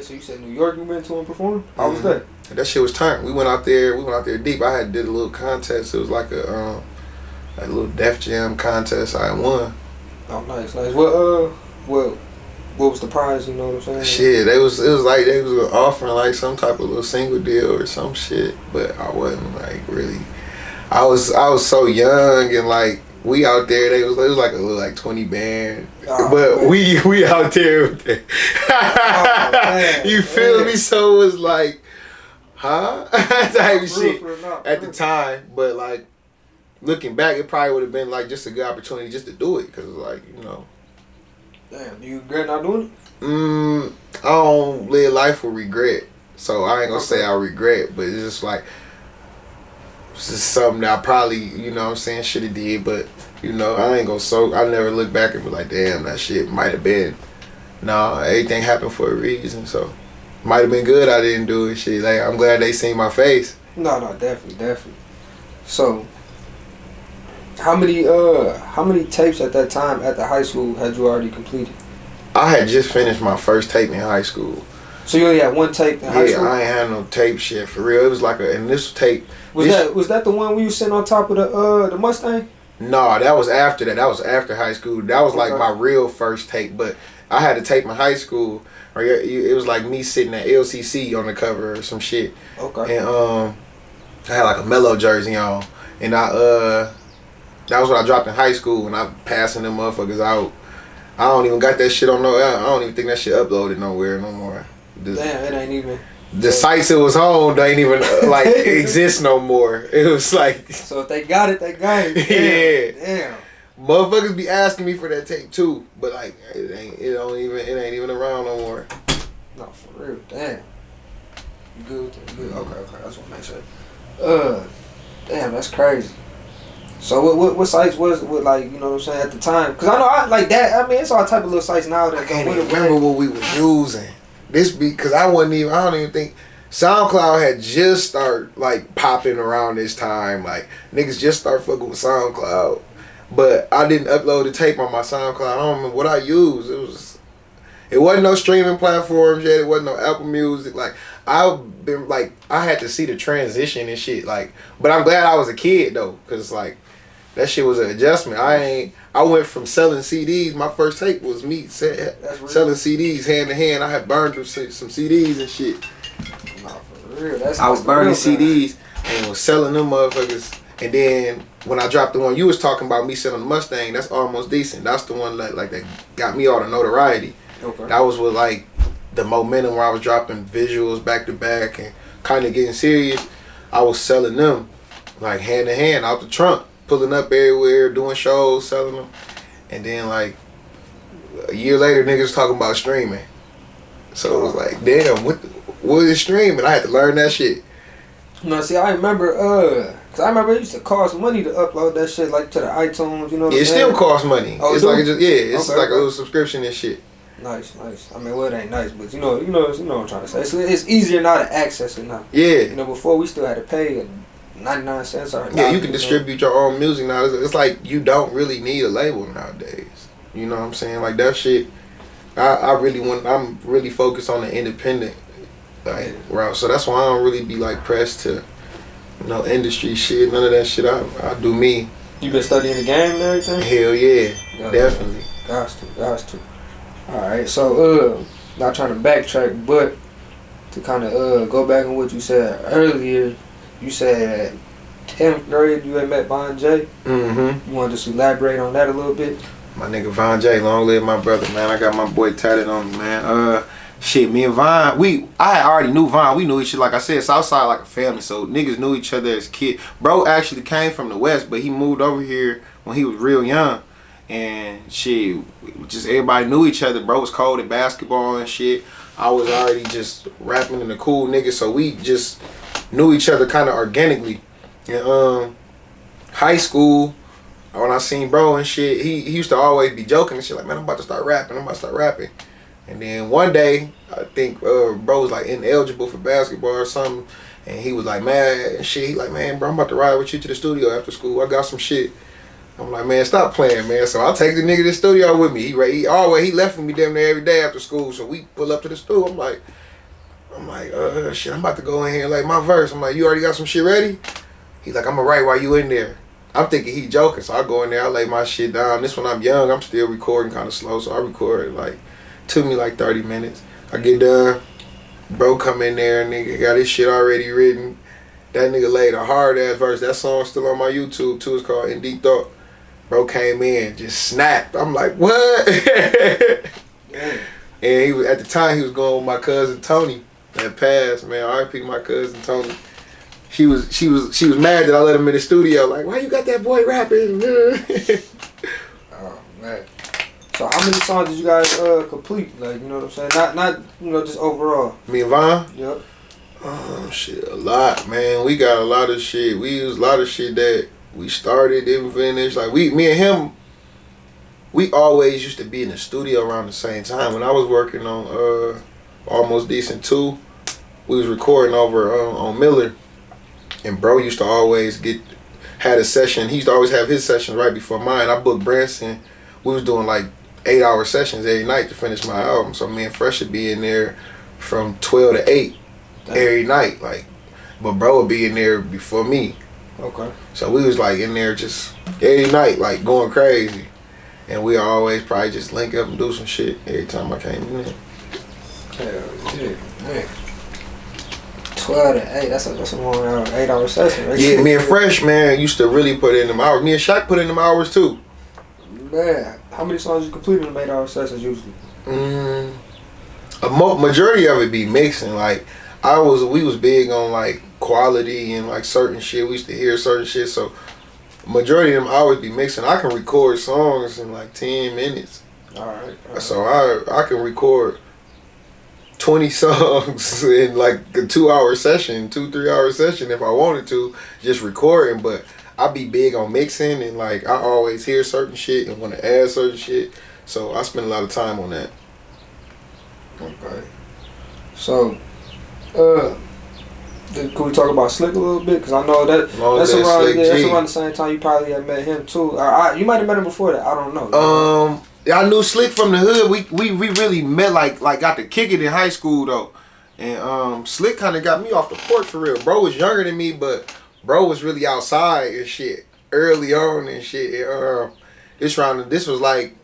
So you said New York, you went to and performed? How was that? That shit was turned. We went out there deep. I had did a little contest. It was like a little Def Jam contest. I won. Oh, nice. What was the prize? You know what I'm saying? Shit, it was like they was offering like some type of little single deal or some shit, but I wasn't like really. I was so young and like we out there. It was like a little like 20 band, but man. we out there. With it. You feel me? So it was like, huh? type of shit at the time, but like looking back, it probably would have been like just a good opportunity just to do it, cause like Damn, do you regret not doing it? I don't live life with regret, so I ain't gonna say I regret, but it's just like it's just something that I probably should have did, but I ain't gonna I never look back and be like, damn, that shit might have been. No, everything happened for a reason, so might have been good I didn't do it. Shit, like I'm glad they seen my face. No, definitely. So. How many tapes at that time at the high school had you already completed? I had just finished my first tape in high school. So you only had one tape in high school? Yeah, I ain't had no tape shit for real. It was like an initial tape. Was that the one where you sitting on top of the Mustang? No, that was after that. That was after high school. That was like my real first tape. But I had a tape in high school. Or it was like me sitting at LCC on the cover or some shit. Okay. And I had like a Mellow jersey on, and that was what I dropped in high school, and I'm passing them motherfuckers out. I don't even got that shit on I don't even think that shit uploaded nowhere no more. Damn, it ain't even. The sites it was on don't even like exist no more. It was like. So if they got it, they got it. Damn. Motherfuckers be asking me for that tape too, but like it ain't even around no more. No, for real. Damn. You good? Okay. That's what I make sure. Damn, that's crazy. So what sites was it with, like, you know what I'm saying, at the time? Because I know I like that. I mean, it's all type of little sites now that I can't even remember what we was using. Because I don't even think SoundCloud had just started like popping around this time. Like niggas just start fucking with SoundCloud. But I didn't upload the tape on my SoundCloud. I don't remember what I used. It wasn't no streaming platforms yet. It wasn't no Apple Music. Like I had to see the transition and shit. Like, but I'm glad I was a kid though, because like. That shit was an adjustment. I went from selling CDs. My first tape was me selling CDs hand to hand. I had burned some CDs and shit. Nah, for real. I was burning CDs and was selling them motherfuckers. And then when I dropped the one you was talking about, me selling the Mustang, that's Almost Decent. That's the one that got me all the notoriety. Okay. That was with like the momentum where I was dropping visuals back to back and kind of getting serious. I was selling them like hand to hand out the trunk. Pulling up everywhere, doing shows, selling them. And then like a year later, niggas talking about streaming. So it was like, damn, what is streaming? I had to learn that shit. No, see, I remember, cause I remember it used to cost money to upload that shit like to the iTunes, you know what I'm saying? It still costs money. Oh, it's like it's like a little subscription and shit. Nice. I mean, well, it ain't nice, but you know what I'm trying to say. It's easier now to access it now. Yeah. Before we still had to pay 99 cents or yeah, you can distribute your own music now. It's like you don't really need a label nowadays. You know what I'm saying? Like that shit. I'm really focused on the independent route. So that's why I don't really be like pressed to industry shit. None of that shit. I do me. You been studying the game and everything? Hell yeah, definitely. Got to. All right, so not trying to backtrack, but to kind of go back on what you said earlier. You said 10th grade you had met Von J. Mm-hmm. You want to just elaborate on that a little bit? My nigga Von J, long live my brother, man. I got my boy tatted on me, man. Shit, me and Von, I already knew Von. We knew each other, like I said, Southside like a family. So niggas knew each other as kids. Bro actually came from the West, but he moved over here when he was real young. And shit, just everybody knew each other. Bro was cold at basketball and shit. I was already just rapping in the cool niggas, so we just knew each other kind of organically. And high school, when I seen bro and shit, he used to always be joking and shit like, man, I'm about to start rapping. And then one day, I think bro was like ineligible for basketball or something, and he was like mad and shit. He like, man, bro, I'm about to ride with you to the studio after school. I got some shit. I'm like, man, stop playing, man. So I'll take the nigga to the studio with me. He left with me damn near every day after school. So we pull up to the studio. I'm like, I'm like, shit, I'm about to go in here and like my verse. I'm like, you already got some shit ready? He like, I'm gonna write while you in there. I'm thinking he joking, so I go in there, I lay my shit down. This when I'm young, I'm still recording kind of slow, so I record like, took me like 30 minutes. I get done, bro come in there, nigga got his shit already written. That nigga laid a hard ass verse. That song's still on my YouTube too. It's called In Deep Thought. Bro came in, just snapped. I'm like, what? And he was, at the time he was going with my cousin Tony. That passed, man. R.I.P. my cousin Tony. She was mad that I let him in the studio. Like, why you got that boy rapping? Oh man. So how many songs did you guys complete? Like, you know what I'm saying? Not you know, just overall. Me and Von? Yep. Shit, a lot, man. We got a lot of shit. We used a lot of shit that we started, didn't finish. Like me and him, we always used to be in the studio around the same time. When I was working on Almost Decent 2, we was recording over on Miller. And bro used to always had a session. He used to always have his session right before mine. I booked Branson. We was doing like 8-hour sessions every night to finish my album. So me and Fresh would be in there from 12 to 8 every night. Like, but bro would be in there before me. Okay. So we was like in there just every night, like going crazy. And we always probably just link up and do some shit every time I came in. Hell yeah, man. 12 to 8, that's a long 8-hour session, right? Yeah, me and Fresh, man, used to really put in them hours. Me and Shaq put in them hours too. Man, how many songs you completed in them 8-hour sessions usually? A majority of it be mixing. Like we was big on like quality and like certain shit. We used to hear certain shit, so majority of them hours be mixing. I can record songs in like 10 minutes. All right. So I can record 20 songs in like a 2-hour session, 2-3 hour session if I wanted to, just recording. But I be big on mixing and like I always hear certain shit and want to add certain shit. So I spend a lot of time on that. Okay. So, can we talk about Slick a little bit? Because I know that's around the same time you probably had met him too. You might have met him before that. I don't know. Yeah, I knew Slick from the hood. We really met like got to kick it in high school though, and Slick kind of got me off the porch for real. Bro was younger than me, but bro was really outside and shit early on and shit. This was like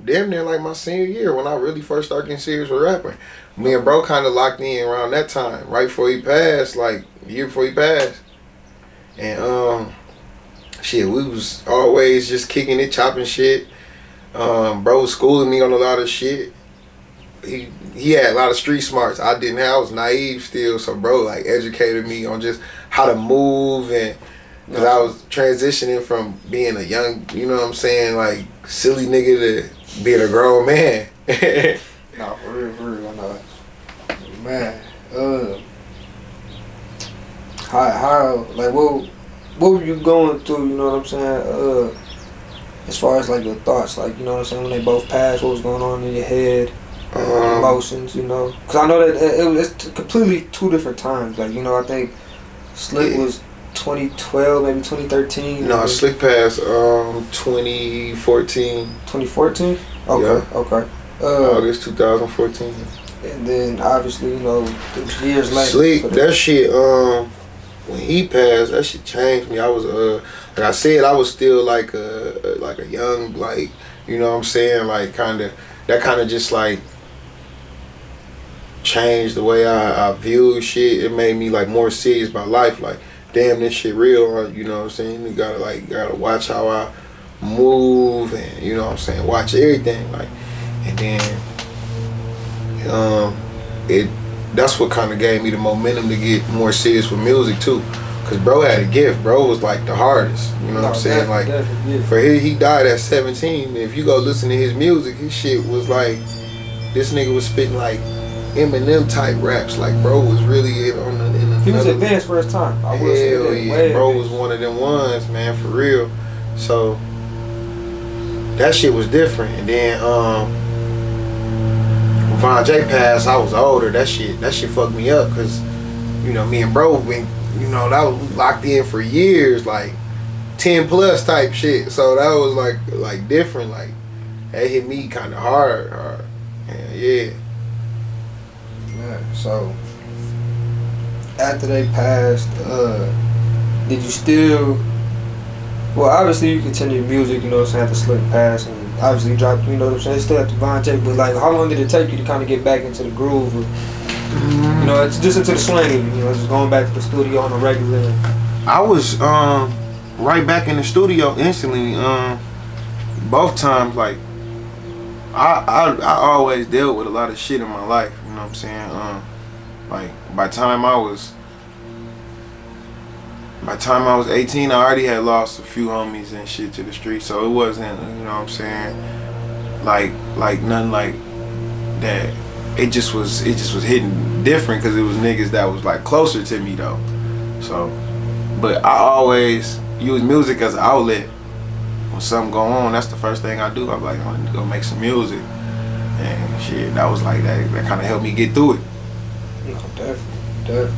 damn near like my senior year when I really first started getting serious with rapping. Me and bro kind of locked in around that time, right before he passed, like a year before he passed, and shit, we was always just kicking it, chopping shit. Bro was schooling me on a lot of shit. He had a lot of street smarts I didn't have. I was naive still, so bro like educated me on just how to move, and because I was transitioning from being a young, you know what I'm saying, like silly nigga to being a grown man. No, for real, I know. Man, how like what were you going through? You know what I'm saying? As far as like your thoughts, like, you know what I'm saying, when they both passed, what was going on in your head, emotions, you know? Because I know that it's completely two different times. Like, you know, I think Slick was 2012, maybe 2013. No, Slick passed 2014. 2014? Okay, yeah. Okay. August 2014. And then obviously, you know, years later. Slick, that shit, when he passed, that shit changed me. I was like I said, I was still like a young, like, you know what I'm saying, like that just like changed the way I viewed shit. It made me like more serious about life. Like, damn, this shit real. You know what I'm saying? You gotta watch how I move, and you know what I'm saying, watch everything. Like, and then that's what kind of gave me the momentum to get more serious with music too. Cause bro had a gift. Bro was like the hardest. You know what I'm saying? Like, for he died at 17. If you go listen to his music, his shit was like, this nigga was spitting like Eminem type raps. Like, bro was really in another. He was advanced for his time. Hell yeah, bro was one of them ones, man, for real. So that shit was different. And then when Von J passed, I was older. That shit fucked me up, cause you know me and bro been, you know, that was locked in for years, like 10 plus type shit. So that was like different. Like, that hit me kind of hard. Yeah. Yeah. So after they passed, did you still? Well, obviously you continued music, you know what I'm saying, after Slick passed, and obviously you dropped, you know what I'm saying, still at the Von Tech, but like, how long did it take you to kind of get back into the groove? Or, you know, it's just into the swing, you know, just going back to the studio on a regular. I was right back in the studio instantly. Both times, like I always dealt with a lot of shit in my life. You know what I'm saying? Like by the time I was 18, I already had lost a few homies and shit to the street. So it wasn't, you know what I'm saying? Like nothing like that. It just was hitting different because it was niggas that was like closer to me though. So, but I always use music as an outlet. When something go on, that's the first thing I do. I'm like, I need to go make some music. And shit, that was like that kind of helped me get through it. No, definitely.